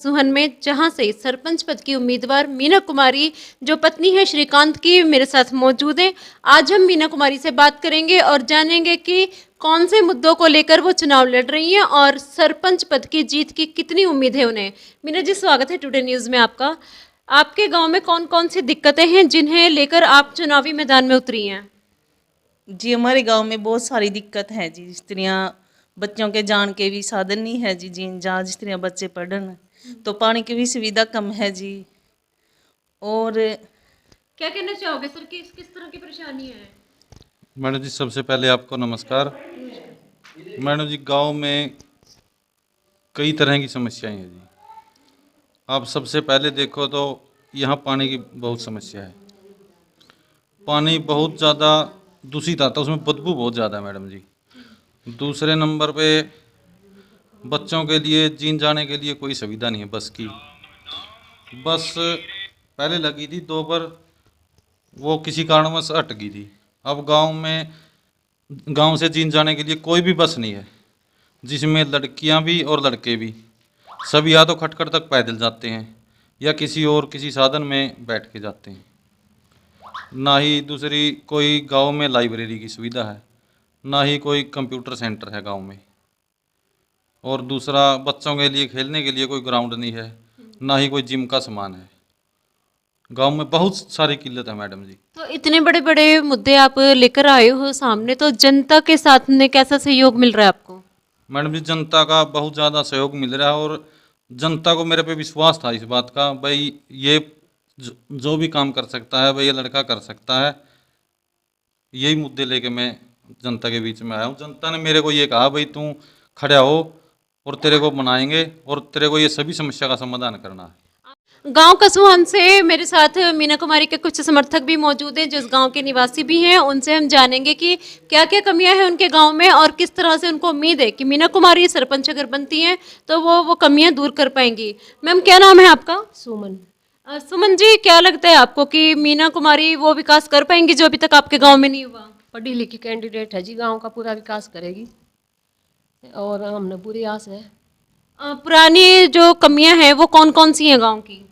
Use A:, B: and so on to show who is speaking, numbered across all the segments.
A: सुहन में जहां से सरपंच पद की उम्मीदवार मीना कुमारी जो पत्नी है श्रीकांत की मेरे साथ मौजूद है। आज हम मीना कुमारी से बात करेंगे और जानेंगे कि कौन से मुद्दों को लेकर वो चुनाव लड़ रही हैं और सरपंच पद की जीत की कितनी उम्मीद है उन्हें। मीना जी, स्वागत है टुडे न्यूज़ में आपका। आपके गांव में कौन कौन सी दिक्कतें हैं जिन्हें लेकर आप चुनावी मैदान में उतरी हैं?
B: जी हमारे गांव में बहुत सारी दिक्कत है जी। स्त्रियां बच्चों के जान के भी साधन नहीं है जी। जहाँ स्त्रियां बच्चे पढ़न तो पानी की भी सुविधा कम है जी। और
A: क्या कहना चाहोगे सर, किस किस तरह की परेशानी है?
C: मैडम जी, सबसे पहले आपको नमस्कार। मैडम जी, गांव में कई तरह की समस्याएं हैं जी। आप सबसे पहले देखो तो यहाँ पानी की बहुत समस्या है। पानी बहुत ज़्यादा दूषित आता है, उसमें बदबू बहुत ज़्यादा है मैडम जी। दूसरे नंबर पे बच्चों के लिए जीन जाने के लिए कोई सुविधा नहीं है बस की। बस पहले लगी थी 2 पर, वो किसी कारणवश अट गई थी। अब गांव से जीन जाने के लिए कोई भी बस नहीं है, जिसमें लड़कियां भी और लड़के भी सब या तो खटखट तक पैदल जाते हैं या किसी साधन में बैठ के जाते हैं। ना ही दूसरी कोई गांव में लाइब्रेरी की सुविधा है, ना ही कोई कंप्यूटर सेंटर है गांव में, और दूसरा बच्चों के लिए खेलने के लिए कोई ग्राउंड नहीं है, ना ही कोई जिम का सामान है। गांव में बहुत सारी किल्लत है मैडम जी।
A: तो इतने बड़े बड़े मुद्दे आप लेकर आए हो सामने, तो जनता के साथ में कैसा सहयोग मिल रहा है आपको?
C: मैडम जी, जनता का बहुत ज़्यादा सहयोग मिल रहा है और जनता को मेरे पे विश्वास था इस बात का, भाई ये जो भी काम कर सकता है भाई ये लड़का कर सकता है। यही मुद्दे लेके मैं जनता के बीच में आया हूँ। जनता ने मेरे को ये कहा, भाई तू खड़ा हो और तेरे को बनाएंगे और तेरे को ये सभी समस्या का समाधान करना है।
A: गांव कसुआन से मेरे साथ मीना कुमारी के कुछ समर्थक भी मौजूद हैं जो इस गांव के निवासी भी हैं। उनसे हम जानेंगे कि क्या क्या कमियां हैं उनके गांव में और किस तरह से उनको उम्मीद है कि मीना कुमारी सरपंच अगर बनती हैं तो वो कमियां दूर कर पाएंगी। मैम, क्या नाम है आपका?
D: सुमन।
A: सुमन जी, क्या लगता है आपको कि मीना कुमारी वो विकास कर पाएंगी जो अभी तक आपके गाँव में नहीं हुआ?
D: पढ़ी लिखी कैंडिडेट है जी, गांव का पूरा विकास करेगी और हमने पूरी आस है।
A: पुरानी जो कमियां हैं वो कौन कौन सी हैं गाँव की?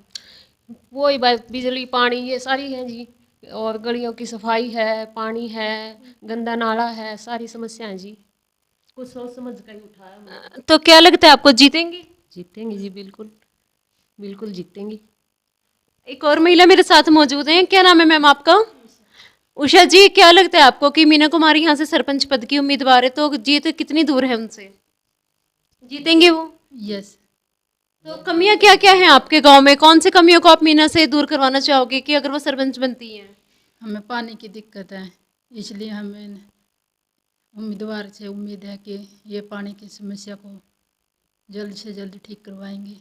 D: वो ही बात, बिजली पानी ये सारी है जी, और गलियों की सफाई है, पानी है, गंदा नाला है, सारी समस्याएं जी। कुछ सोच समझ कर ही उठाया हमने।
A: तो क्या लगता है आपको जीतेंगी?
D: जीतेंगी जी, बिल्कुल बिल्कुल जीतेंगी।
A: एक और महिला मेरे साथ मौजूद हैं। क्या नाम है मैम आपका? उषा जी, क्या लगता है आपको कि मीना कुमारी यहाँ से सरपंच पद की उम्मीदवार है, तो जीत कितनी दूर है उनसे? जीतेंगे वो?
D: यस।
A: तो कमियां क्या क्या हैं आपके गांव में? कौन सी कमियों को आप मीना से दूर करवाना चाहोगे कि अगर वो सरपंच बनती हैं?
E: हमें पानी की दिक्कत है, इसलिए हमें उम्मीदवार से उम्मीद है कि ये पानी की समस्या को जल्द से जल्द ठीक करवाएंगे।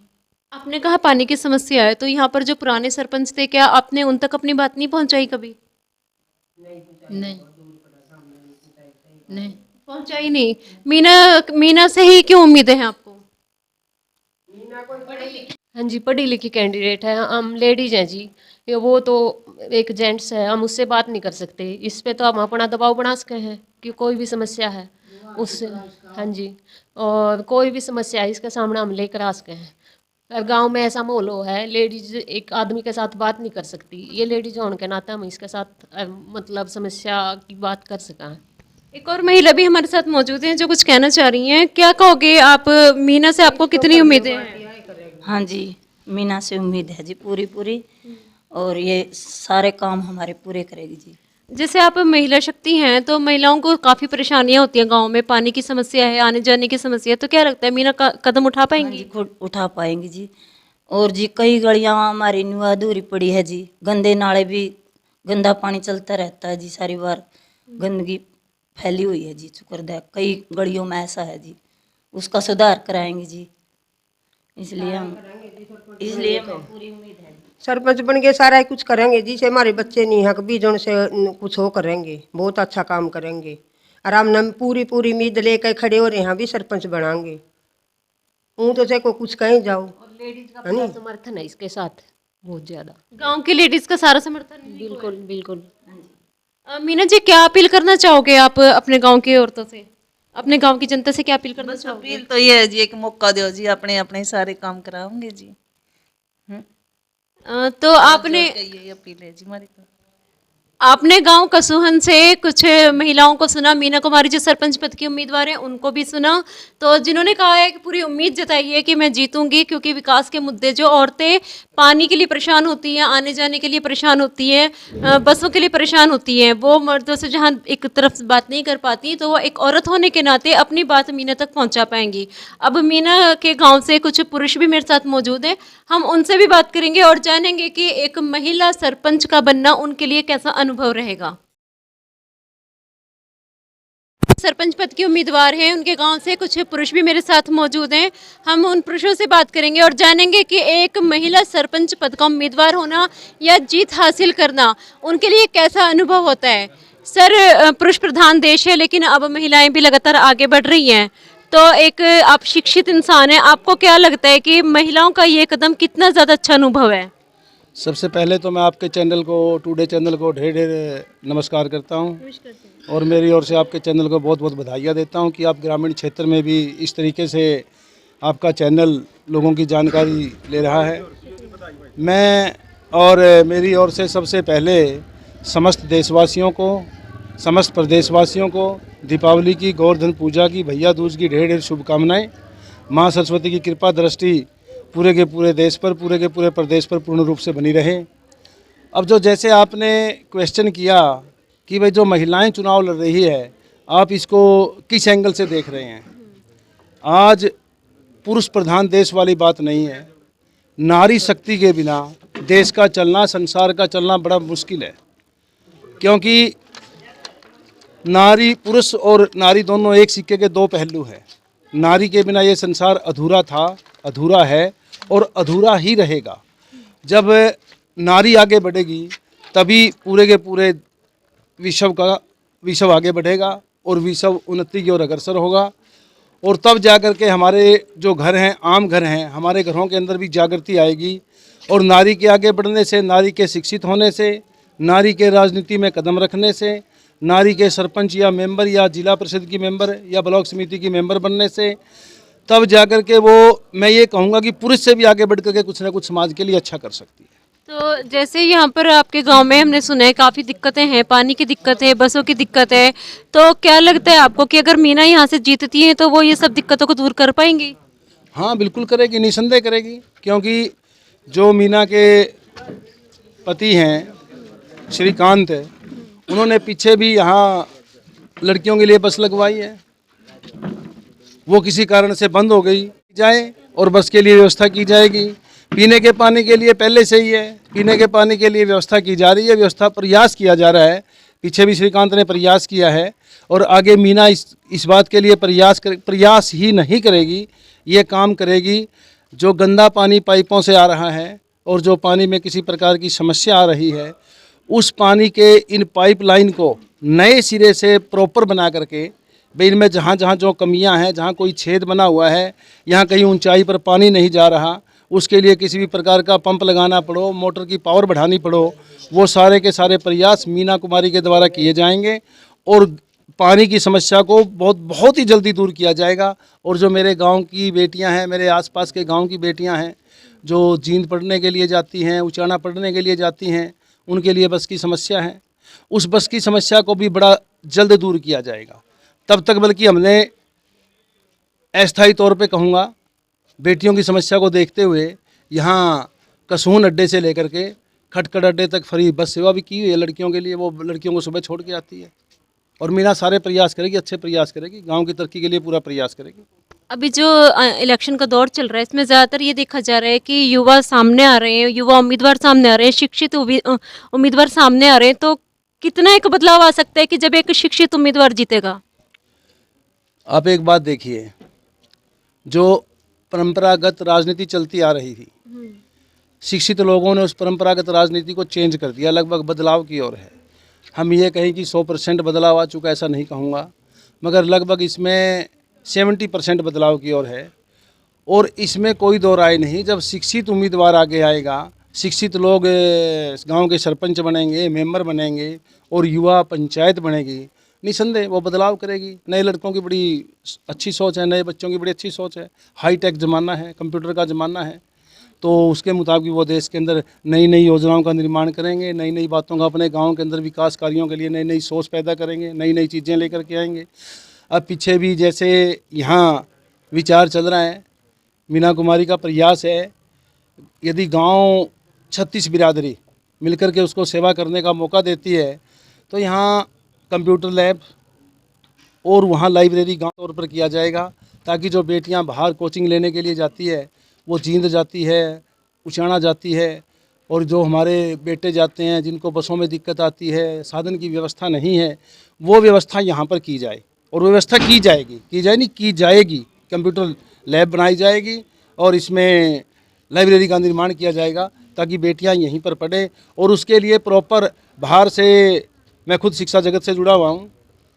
A: आपने कहा पानी की समस्या है, तो यहाँ पर जो पुराने सरपंच थे क्या आपने उन तक अपनी बात नहीं पहुँचाई कभी?
E: नहीं नहीं
A: पहुँचाई नहीं। मीना मीना से ही क्यों उम्मीदें हैं आपको?
D: हाँ जी, पढ़ी लिखी कैंडिडेट है, हम लेडीज हैं जी। ये वो तो एक जेंट्स है, हम उससे बात नहीं कर सकते। इस पे तो हम अपना दबाव बना सकते हैं कि कोई भी समस्या है उससे। हाँ जी, और कोई भी समस्या है इसके सामने हम लेकर आ सकते हैं। और गांव में ऐसा माहौल हो है, लेडीज एक आदमी के साथ बात नहीं कर सकती। ये लेडीज होने के नाते हम इसके साथ मतलब समस्या की बात कर सकें।
A: एक और महिला भी हमारे साथ मौजूद हैं जो कुछ कहना चाह रही हैं। क्या कहोगे आप, मीना से आपको कितनी उम्मीदें हैं?
F: हाँ जी, मीना से उम्मीद है जी पूरी पूरी, और ये सारे काम हमारे पूरे करेगी जी।
A: जैसे आप महिला शक्ति हैं तो महिलाओं को काफ़ी परेशानियां होती हैं गांव में, पानी की समस्या है, आने जाने की समस्या है, तो क्या लगता है मीना का कदम उठा
F: हाँ
A: पाएंगी?
F: जी, खुद उठा पाएंगी जी। और जी कई गलियाँ हमारी न्यू अधूरी पड़ी है जी, गंदे नाले भी, गंदा पानी चलता रहता है जी, सारी बार गंदगी फैली हुई है जी। शुक्रदा कई गलियों में ऐसा है जी, उसका सुधार कराएंगे जी। इसलिए हमें पूरी उम्मीद है।
G: सरपंच बन के सारा कुछ करेंगे जिसे हमारे बच्चे नहीं हक बीजों से कुछ हो करेंगे, बहुत अच्छा काम करेंगे। आराम नाम पूरी पूरी उम्मीद लेकर खड़े हो रहे, यहाँ भी सरपंच बनाएंगे। ऊँ तो से को कुछ कहीं जाओ।
D: और लेडीज का पूरा समर्थन है इसके साथ, बहुत ज्यादा।
A: गांव की लेडीज का सारा समर्थन है?
D: बिल्कुल बिल्कुल।
A: मीना जी, क्या अपील करना चाहोगे आप अपने गांव की औरतों से? अपने गांव की जनता से क्या अपील करना चाहोगे?
B: अपील तो ये है जी, एक मौका दो जी, अपने अपने सारे काम कराओगे जी।
A: तो आपने
B: यही अपील है जी हमारी तो।
A: आपने गांव कसुहन से कुछ महिलाओं को सुना, मीना कुमारी जो सरपंच पद की उम्मीदवार हैं उनको भी सुना, तो जिन्होंने कहा है कि पूरी उम्मीद जताई है कि मैं जीतूंगी, क्योंकि विकास के मुद्दे, जो औरतें पानी के लिए परेशान होती हैं, आने जाने के लिए परेशान होती हैं, बसों के लिए परेशान होती हैं, वो मर्दों से जहाँ एक तरफ बात नहीं कर पाती, तो वो एक औरत होने के नाते अपनी बात मीना तक पहुँचा पाएंगी। अब मीना के गाँव से कुछ पुरुष भी मेरे साथ मौजूद हैं, हम उनसे भी बात करेंगे और जानेंगे कि एक महिला सरपंच का बनना उनके लिए कैसा अनुभव रहेगा। सरपंच पद की उम्मीदवार हैं, उनके गांव से कुछ पुरुष भी मेरे साथ मौजूद हैं, हम उन पुरुषों से बात करेंगे और जानेंगे कि एक महिला सरपंच पद का उम्मीदवार होना या जीत हासिल करना उनके लिए कैसा अनुभव होता है। सर, पुरुष प्रधान देश है, लेकिन अब महिलाएं भी लगातार आगे बढ़ रही हैं, तो एक आप शिक्षित इंसान हैं, आपको क्या लगता है कि महिलाओं का ये कदम कितना ज़्यादा अच्छा अनुभव है?
H: सबसे पहले तो मैं आपके चैनल को, टुडे चैनल को ढेर ढेर नमस्कार करता हूं, और मेरी ओर से आपके चैनल को बहुत बहुत बधाइयाँ देता हूं कि आप ग्रामीण क्षेत्र में भी इस तरीके से आपका चैनल लोगों की जानकारी ले रहा है। मैं और मेरी ओर से सबसे पहले समस्त देशवासियों को, समस्त प्रदेशवासियों को दीपावली की, गोवर्धन पूजा की, भैया दूज की ढेर ढेर शुभकामनाएँ। माँ सरस्वती की कृपा दृष्टि पूरे के पूरे देश पर, पूरे के पूरे प्रदेश पर पूर्ण रूप से बनी रहे। अब जो जैसे आपने क्वेश्चन किया कि भाई जो महिलाएं चुनाव लड़ रही है, आप इसको किस एंगल से देख रहे हैं? आज पुरुष प्रधान देश वाली बात नहीं है। नारी शक्ति के बिना देश का चलना, संसार का चलना बड़ा मुश्किल है, क्योंकि नारी, पुरुष और नारी दोनों एक सिक्के के दो पहलू हैं। नारी के बिना ये संसार अधूरा था, अधूरा है और अधूरा ही रहेगा। जब नारी आगे बढ़ेगी तभी पूरे के पूरे विश्व आगे बढ़ेगा और विश्व उन्नति की ओर अग्रसर होगा, और तब जाकर के हमारे जो घर हैं, आम घर हैं, हमारे घरों के अंदर भी जागृति आएगी। और नारी के आगे बढ़ने से, नारी के शिक्षित होने से, नारी के राजनीति में कदम रखने से, नारी के सरपंच या मेंबर या जिला परिषद की मेंबर या ब्लॉक समिति की मेंबर बनने से, तब जाकर के वो, मैं ये कहूँगा कि पुरुष से भी आगे बढ़ करके कुछ ना कुछ समाज के लिए अच्छा कर सकती है।
A: तो जैसे यहाँ पर आपके गांव में हमने सुना है काफ़ी दिक्कतें हैं, पानी की दिक्कत है, बसों की दिक्कत है, तो क्या लगता है आपको कि अगर मीना यहाँ से जीतती है तो वो ये सब दिक्कतों को दूर कर पाएंगी?
H: हाँ, बिल्कुल करेगी, निसंदेह करेगी, क्योंकि जो मीना के पति हैं श्रीकांत, उन्होंने पीछे भी यहाँ लड़कियों के लिए बस लगवाई है। वो किसी कारण से बंद हो गई जाए और बस के लिए व्यवस्था की जाएगी। पीने के पानी के लिए पहले से ही है, पीने के पानी के लिए व्यवस्था की जा रही है, व्यवस्था प्रयास किया जा रहा है। पीछे भी श्रीकांत ने प्रयास किया है और आगे मीना इस बात के लिए प्रयास ही नहीं करेगी, ये काम करेगी। जो गंदा पानी पाइपों से आ रहा है और जो पानी में किसी प्रकार की समस्या आ रही है, उस पानी के इन पाइपलाइन को नए सिरे से प्रॉपर बना करके, भाई इनमें जहाँ जहाँ जो कमियां हैं, जहाँ कोई छेद बना हुआ है, यहाँ कहीं ऊंचाई पर पानी नहीं जा रहा, उसके लिए किसी भी प्रकार का पंप लगाना पड़ो, मोटर की पावर बढ़ानी पड़ो, वो सारे के सारे प्रयास मीना कुमारी के द्वारा किए जाएंगे और पानी की समस्या को बहुत ही जल्दी दूर किया जाएगा। और जो मेरे गांव की बेटियां हैं, मेरे आसपास के गांव की बेटियां हैं, जो जींद पढ़ने के लिए जाती हैं, उचाना पढ़ने के लिए जाती हैं, उनके लिए बस की समस्या है, उस बस की समस्या को भी बड़ा जल्द दूर किया जाएगा। तब तक बल्कि हमने अस्थायी तौर पे कहूँगा, बेटियों की समस्या को देखते हुए यहाँ कसून अड्डे से लेकर के खटखट अड्डे तक फ्री बस सेवा भी की हुई है लड़कियों के लिए। वो लड़कियों को सुबह छोड़ के आती है और मीना सारे प्रयास करेगी, अच्छे प्रयास करेगी, गांव की तरक्की के लिए पूरा प्रयास करेगी।
A: अभी जो इलेक्शन का दौर चल रहा है, इसमें ज़्यादातर ये देखा जा रहा है कि युवा सामने आ रहे हैं, युवा उम्मीदवार सामने आ रहे हैं, शिक्षित उम्मीदवार सामने आ रहे हैं, तो कितना एक बदलाव आ सकता है कि जब एक शिक्षित उम्मीदवार जीतेगा?
H: आप एक बात देखिए, जो परंपरागत राजनीति चलती आ रही थी, शिक्षित लोगों ने उस परंपरागत राजनीति को चेंज कर दिया, लगभग बदलाव की ओर है। हम ये कहें कि 100% बदलाव आ चुका, ऐसा नहीं कहूँगा, मगर लगभग इसमें 70% बदलाव की ओर है। और इसमें कोई दो राय नहीं, जब शिक्षित उम्मीदवार आगे आएगा, शिक्षित लोग गांव के सरपंच बनेंगे, मेंबर बनेंगे और युवा पंचायत बनेगी, निसंदेह वो बदलाव करेगी। नए लड़कों की बड़ी अच्छी सोच है, नए बच्चों की बड़ी अच्छी सोच है। हाईटेक ज़माना है, कंप्यूटर का ज़माना है, तो उसके मुताबिक वो देश के अंदर नई नई योजनाओं का निर्माण करेंगे, नई नई बातों का अपने गांव के अंदर विकास कार्यों के लिए नई नई सोच पैदा करेंगे, नई नई चीज़ें लेकर के आएंगे। अब पीछे भी जैसे यहाँ विचार चल रहा है, मीना कुमारी का प्रयास है, यदि गांव 36 बिरादरी मिलकर के उसको सेवा करने का मौका देती है तो यहाँ कंप्यूटर लैब और वहाँ लाइब्रेरी गांव तौर पर किया जाएगा, ताकि जो बेटियां बाहर कोचिंग लेने के लिए जाती है, वो जींद जाती है, उचाना जाती है, और जो हमारे बेटे जाते हैं जिनको बसों में दिक्कत आती है, साधन की व्यवस्था नहीं है, वो व्यवस्था यहाँ पर की जाए। और व्यवस्था की जाएगी, कंप्यूटर लैब बनाई जाएगी और इसमें लाइब्रेरी का निर्माण किया जाएगा, ताकि बेटियां यहीं पर पढ़ें। और उसके लिए प्रॉपर बाहर से, मैं खुद शिक्षा जगत से जुड़ा हुआ हूँ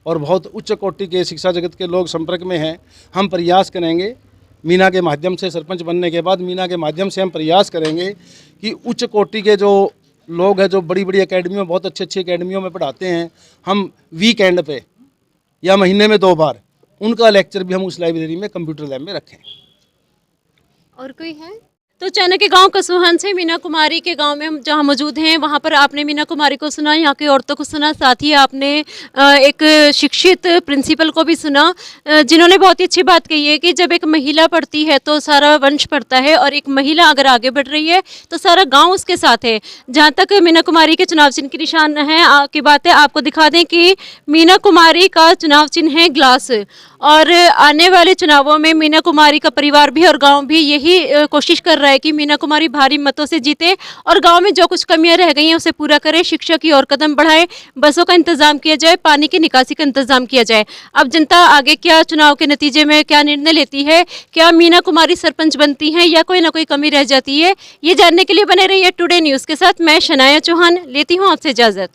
H: और बहुत उच्च कोटि के शिक्षा जगत के लोग संपर्क में हैं। हम प्रयास करेंगे मीना के माध्यम से, सरपंच बनने के बाद मीना के माध्यम से हम प्रयास करेंगे कि उच्च कोटि के जो लोग हैं, जो बड़ी बड़ी एकेडमियों, बहुत अच्छी एकेडमियों में पढ़ाते हैं, हम वीकेंड पे या महीने में 2 बार उनका लेक्चर भी हम उस लाइब्रेरी में, कंप्यूटर लैब में रखें।
A: और कोई है? तो चाणक्य गांव कसुहन से मीना कुमारी के गांव में हम जहां मौजूद हैं, वहां पर आपने मीना कुमारी को सुना, यहाँ की औरतों को सुना, साथ ही आपने एक शिक्षित प्रिंसिपल को भी सुना, जिन्होंने बहुत ही अच्छी बात कही है कि जब एक महिला पढ़ती है तो सारा वंश पढ़ता है, और एक महिला अगर आगे बढ़ रही है तो सारा गाँव उसके साथ है। जहाँ तक मीना कुमारी के चुनाव चिन्ह की निशान है की बात है, आपको दिखा दें कि मीना कुमारी का चुनाव चिन्ह है ग्लास, और आने वाले चुनावों में मीना कुमारी का परिवार भी और गांव भी यही कोशिश कर रहा है कि मीना कुमारी भारी मतों से जीते और गांव में जो कुछ कमियां रह गई हैं उसे पूरा करे, शिक्षा की ओर कदम बढ़ाए, बसों का इंतजाम किया जाए, पानी की निकासी का इंतजाम किया जाए। अब जनता आगे क्या चुनाव के नतीजे में क्या निर्णय लेती है, क्या मीना कुमारी सरपंच बनती हैं या कोई ना कोई कमी रह जाती है, ये जानने के लिए बने रहिए टुडे न्यूज़ के साथ। मैं शनाया चौहान लेती हूँ आपसे इजाज़त।